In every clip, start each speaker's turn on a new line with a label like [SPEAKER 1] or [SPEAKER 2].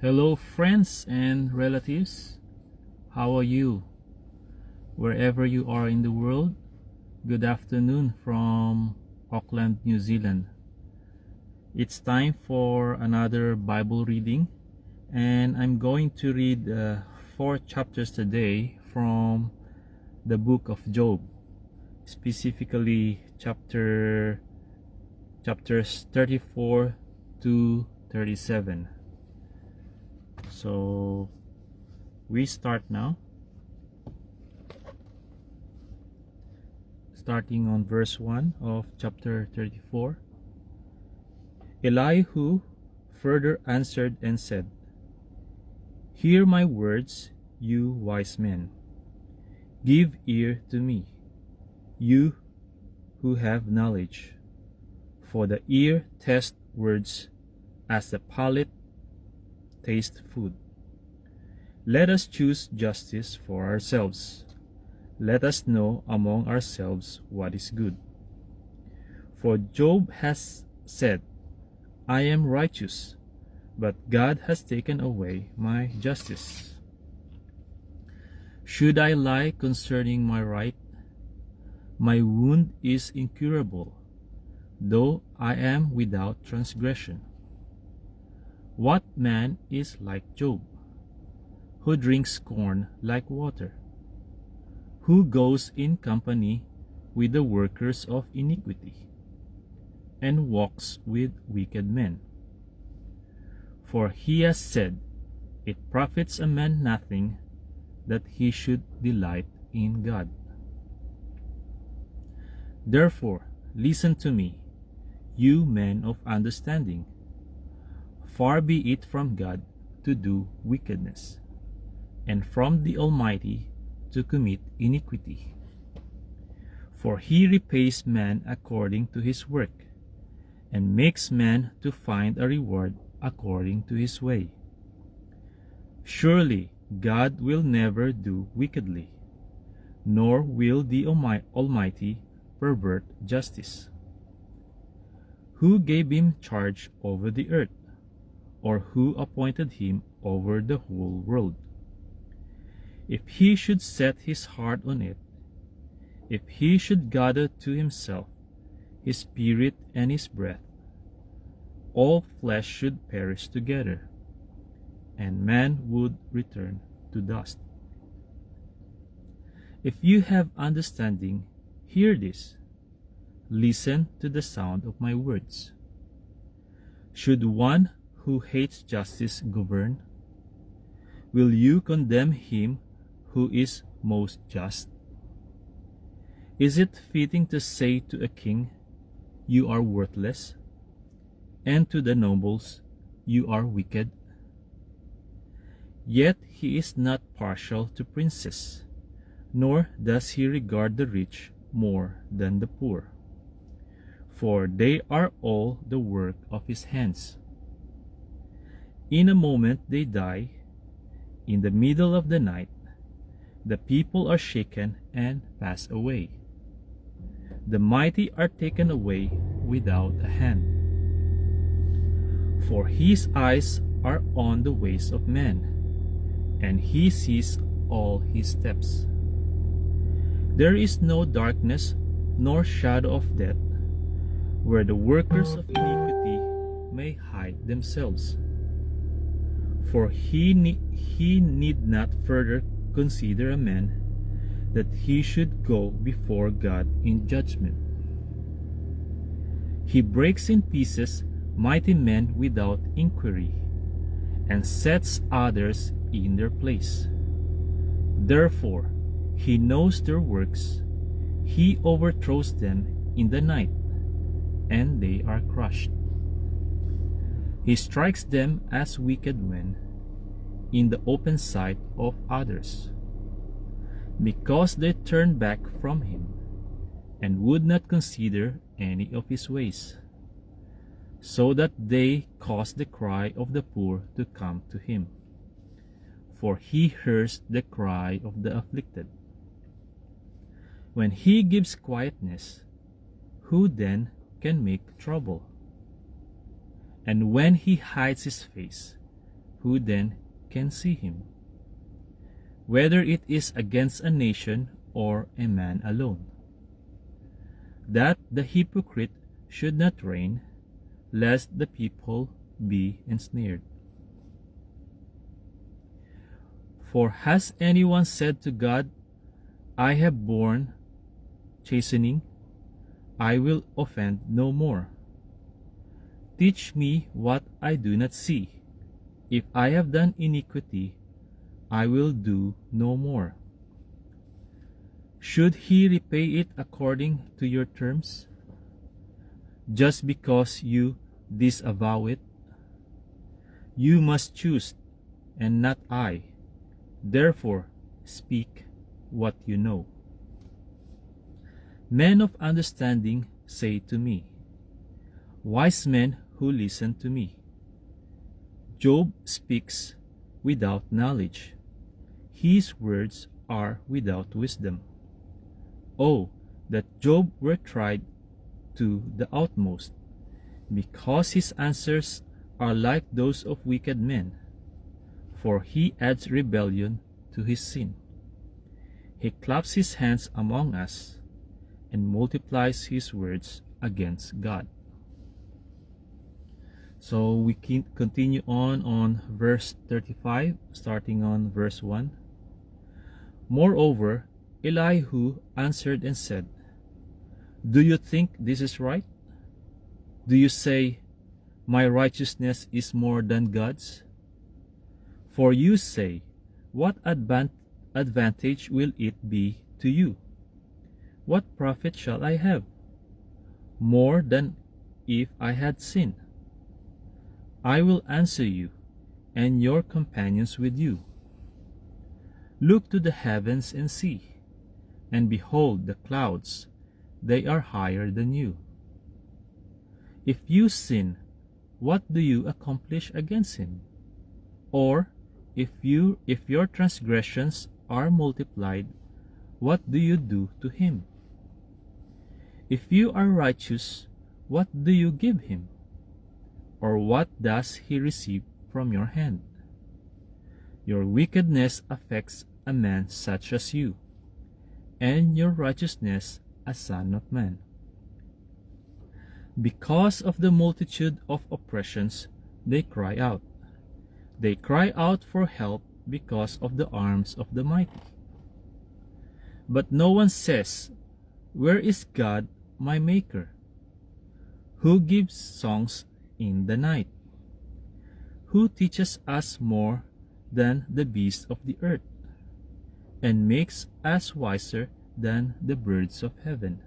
[SPEAKER 1] Hello, friends and relatives. How are you? Wherever you are in the world, good afternoon from Auckland, New Zealand. It's time for another Bible reading, and I'm going to read 4 chapters today from the book of Job, specifically chapters 34 to 37. So we start now, starting on verse 1 of chapter 34. Elihu further answered and said, "Hear my words, you wise men. Give ear to me, you who have knowledge. For the ear tests words as the palate taste food. Let us choose justice for ourselves. Let us know among ourselves what is good. For Job has said, I am righteous, but God has taken away my justice. Should I lie concerning my right? My wound is incurable, though I am without transgression. What man is like Job, who drinks scorn like water, who goes in company with the workers of iniquity, and walks with wicked men? For he has said, it profits a man nothing that he should delight in God. Therefore, listen to me, you men of understanding. Far be it from God to do wickedness, and from the Almighty to commit iniquity. For he repays man according to his work, and makes man to find a reward according to his way. Surely God will never do wickedly, nor will the Almighty pervert justice. Who gave him charge over the earth? Or who appointed him over the whole world? If he should set his heart on it, if he should gather to himself his spirit and his breath, all flesh should perish together, and man would return to dust. If you have understanding, hear this. Listen to the sound of my words. Should one who hates justice govern? Will you condemn him who is most just? Is it fitting to say to a king, you are worthless, and to the nobles, you are wicked? Yet he is not partial to princes, nor does he regard the rich more than the poor, for they are all the work of his hands. In a moment they die. In the middle of the night, the people are shaken and pass away. The mighty are taken away without a hand. For his eyes are on the ways of men, and he sees all his steps. There is no darkness nor shadow of death, where the workers of iniquity may hide themselves. For he need not further consider a man, that he should go before God in judgment. He breaks in pieces mighty men without inquiry, and sets others in their place. Therefore he knows their works, he overthrows them in the night, and they are crushed. He strikes them as wicked men in the open sight of others, because they turned back from him and would not consider any of his ways, so that they caused the cry of the poor to come to him. For he hears the cry of the afflicted. When he gives quietness, who then can make trouble? And when he hides his face, who then can see him? Whether it is against a nation or a man alone. That the hypocrite should not reign, lest the people be ensnared. For has anyone said to God, I have borne chastening, I will offend no more? Teach me what I do not see. If I have done iniquity, I will do no more. Should he repay it according to your terms? Just because you disavow it? You must choose, and not I. Therefore, speak what you know. Men of understanding say to me, wise men who listen to me, Job speaks without knowledge. His words are without wisdom. Oh, that Job were tried to the utmost, because his answers are like those of wicked men, for he adds rebellion to his sin. He claps his hands among us and multiplies his words against God. So we can continue on verse 35, starting on verse 1. Moreover, Elihu answered and said, Do you think this is right? Do you say, My righteousness is more than God's? For you say, What advantage will it be to you? What profit shall I have? More than if I had sinned. I will answer you, and your companions with you. Look to the heavens and see, and behold the clouds, they are higher than you. If you sin, what do you accomplish against him? Or if your transgressions are multiplied, what do you do to him? If you are righteous, what do you give him? Or what does he receive from your hand? Your wickedness affects a man such as you, and your righteousness a son of man. Because of the multitude of oppressions, they cry out. They cry out for help because of the arms of the mighty. But no one says, Where is God, my Maker? Who gives songs in the night? Who teaches us more than the beasts of the earth, and makes us wiser than the birds of heaven?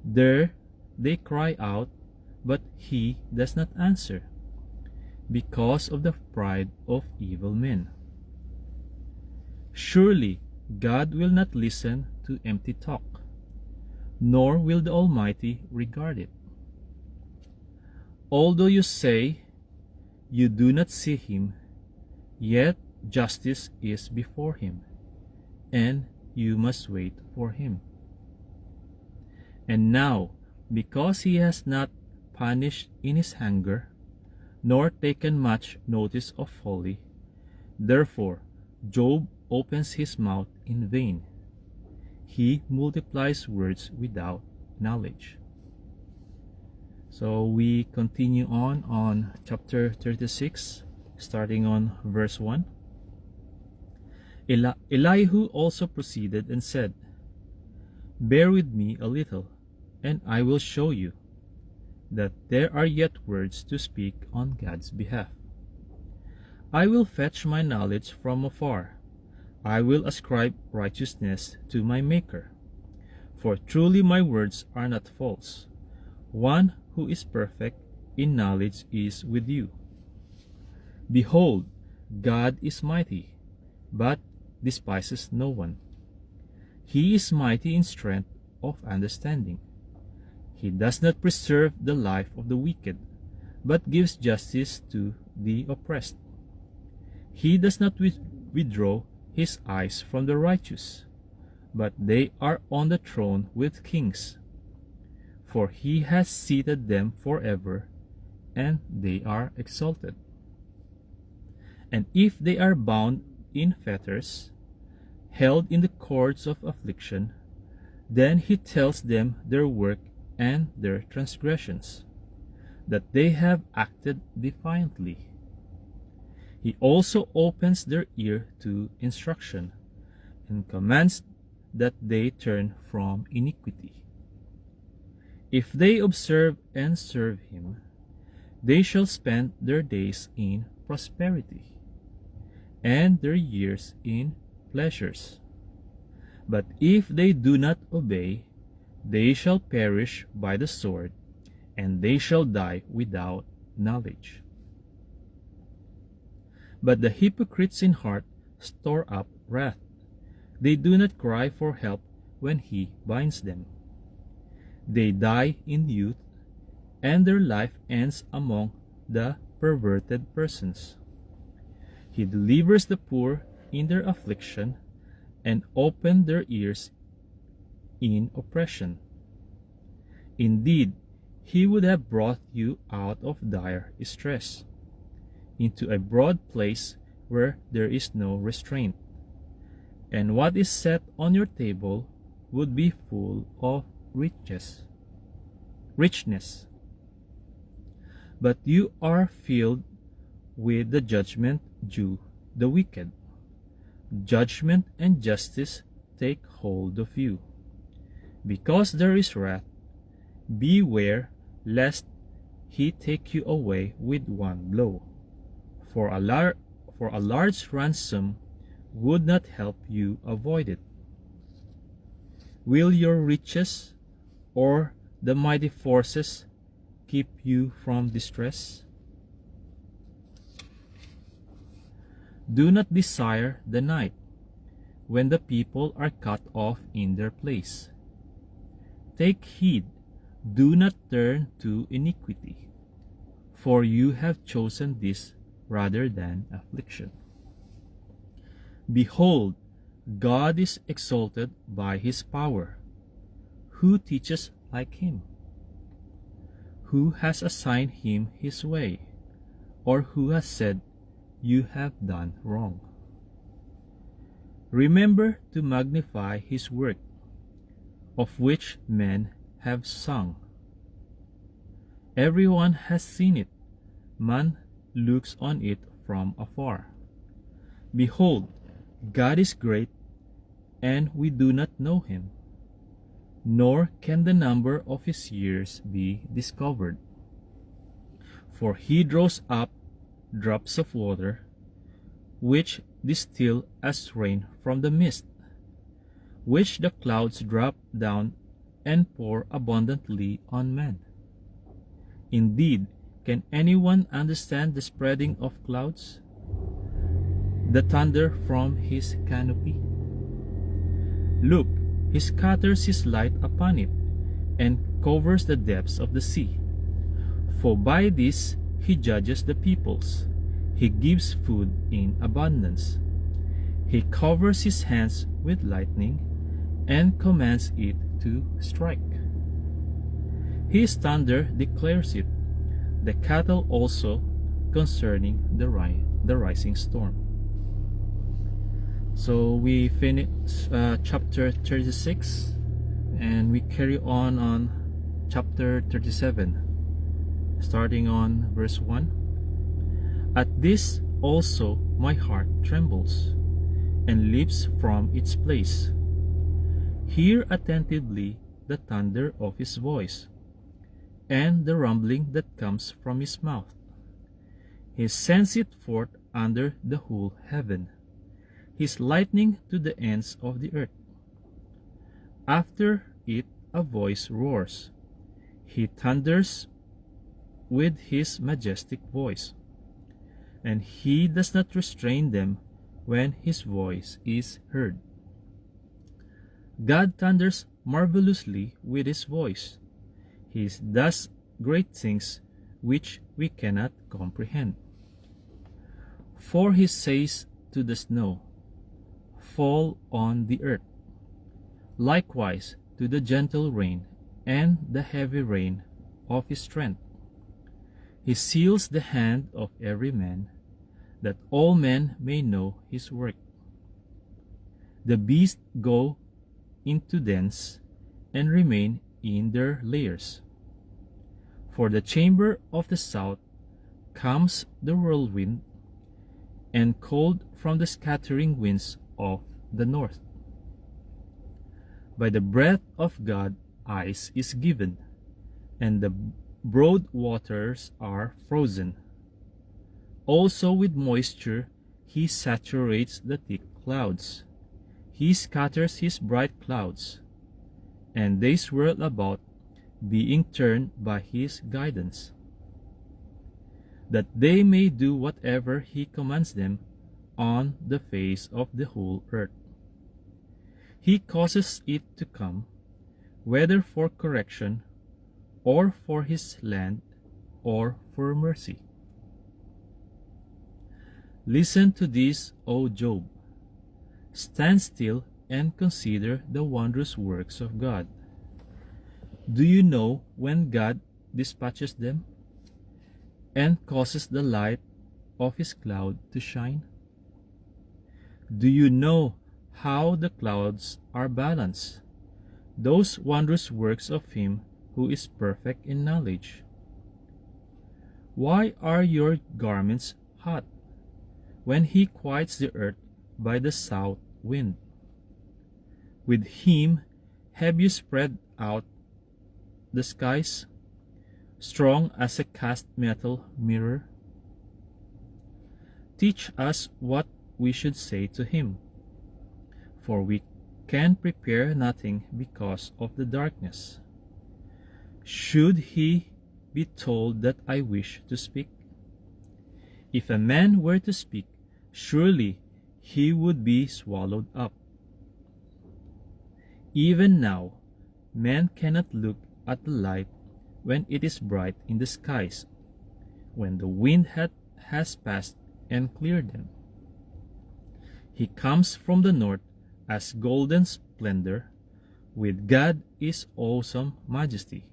[SPEAKER 1] There they cry out, but he does not answer, because of the pride of evil men. Surely God will not listen to empty talk, nor will the Almighty regard it. Although you say you do not see him, yet justice is before him, and you must wait for him. And now, because he has not punished in his anger, nor taken much notice of folly, therefore Job opens his mouth in vain. He multiplies words without knowledge. So we continue on chapter 36, starting on verse 1. Elihu also proceeded and said, Bear with me a little, and I will show you that there are yet words to speak on God's behalf. I will fetch my knowledge from afar. I will ascribe righteousness to my Maker. For truly my words are not false. One who is perfect in knowledge is with you. Behold, God is mighty, but despises no one. He is mighty in strength of understanding. He does not preserve the life of the wicked, but gives justice to the oppressed. He does not withdraw his eyes from the righteous, but they are on the throne with kings. For he has seated them forever, and they are exalted. And if they are bound in fetters, held in the cords of affliction, then he tells them their work and their transgressions, that they have acted defiantly. He also opens their ear to instruction, and commands that they turn from iniquity. If they observe and serve him, they shall spend their days in prosperity, and their years in pleasures. But if they do not obey, they shall perish by the sword, and they shall die without knowledge. But the hypocrites in heart store up wrath. They do not cry for help when he binds them. They die in youth, and their life ends among the perverted persons. He delivers the poor in their affliction, and opens their ears in oppression. Indeed, he would have brought you out of dire distress, into a broad place where there is no restraint, and what is set on your table would be full of richness. But you are filled with the judgment due the wicked. Judgment and justice take hold of you. Because there is wrath, beware lest he take you away with one blow. For a large ransom would not help you avoid it. Will your riches or the mighty forces keep you from distress? Do not desire the night, when the people are cut off in their place. Take heed, do not turn to iniquity, for you have chosen this rather than affliction. Behold, God is exalted by his power. Who teaches like him? Who has assigned him his way, or who has said, you have done wrong? Remember to magnify his work, of which men have sung. Everyone has seen it. Man looks on it from afar. Behold, God is great, and we do not know him, nor can the number of his years be discovered. For he draws up drops of water, which distill as rain from the mist, which the clouds drop down and pour abundantly on men. Indeed, can anyone understand the spreading of clouds, the thunder from his canopy? Look, he scatters his light upon it, and covers the depths of the sea. For by this he judges the peoples. He gives food in abundance. He covers his hands with lightning, and commands it to strike. His thunder declares it, the cattle also concerning the rising storm. So we finish chapter 36, and we carry on chapter 37, starting on verse 1. At this also my heart trembles, and leaps from its place. Hear attentively the thunder of his voice, and the rumbling that comes from his mouth. He sends it forth under the whole heaven, his lightning to the ends of the earth. After it a voice roars. He thunders with his majestic voice, and he does not restrain them when his voice is heard. God thunders marvelously with his voice. He does great things which we cannot comprehend. For he says to the snow, fall on the earth, likewise to the gentle rain and the heavy rain of his strength. He seals the hand of every man, that all men may know his work. The beasts go into dens and remain in their lairs. For the chamber of the south comes the whirlwind, and cold from the scattering winds of the north. By the breath of God ice is given, and the broad waters are frozen. Also with moisture he saturates the thick clouds. He scatters his bright clouds, and they swirl about, being turned by his guidance, that they may do whatever he commands them on the face of the whole earth. He causes it to come, whether for correction, or for his land, or for mercy. Listen to this, O Job. Stand still and consider the wondrous works of God. Do you know when God dispatches them and causes the light of his cloud to shine? Do you know how the clouds are balanced, those wondrous works of him who is perfect in knowledge? Why are your garments hot when he quiets the earth by the south wind? With him have you spread out the skies, strong as a cast metal mirror? Teach us what we should say to him, for we can prepare nothing because of the darkness. Should he be told that I wish to speak? If a man were to speak, surely he would be swallowed up. Even now, men cannot look at the light when it is bright in the skies, when the wind has passed and cleared them. He comes from the north as golden splendor, with God is awesome majesty.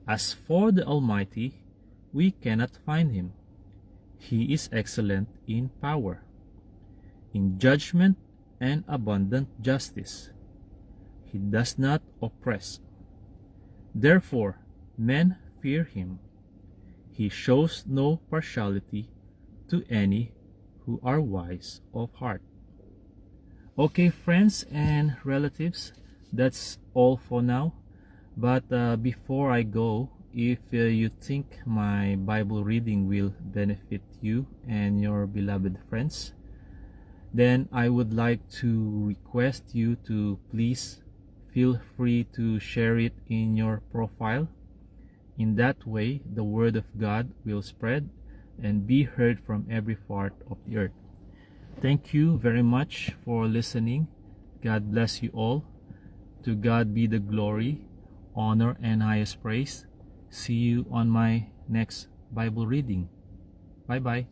[SPEAKER 1] As for the Almighty, we cannot find him. He is excellent in power, in judgment and abundant justice. He does not oppress. Therefore, men fear him. He shows no partiality to any who are wise of heart. Okay, friends and relatives, that's all for now. But before I go, if you think my Bible reading will benefit you and your beloved friends, then I would like to request you to please feel free to share it in your profile. In that way, the word of God will spread and be heard from every part of the earth. Thank you very much for listening. God bless you all. To God be the glory, honor, and highest praise. See you on my next Bible reading. Bye-bye.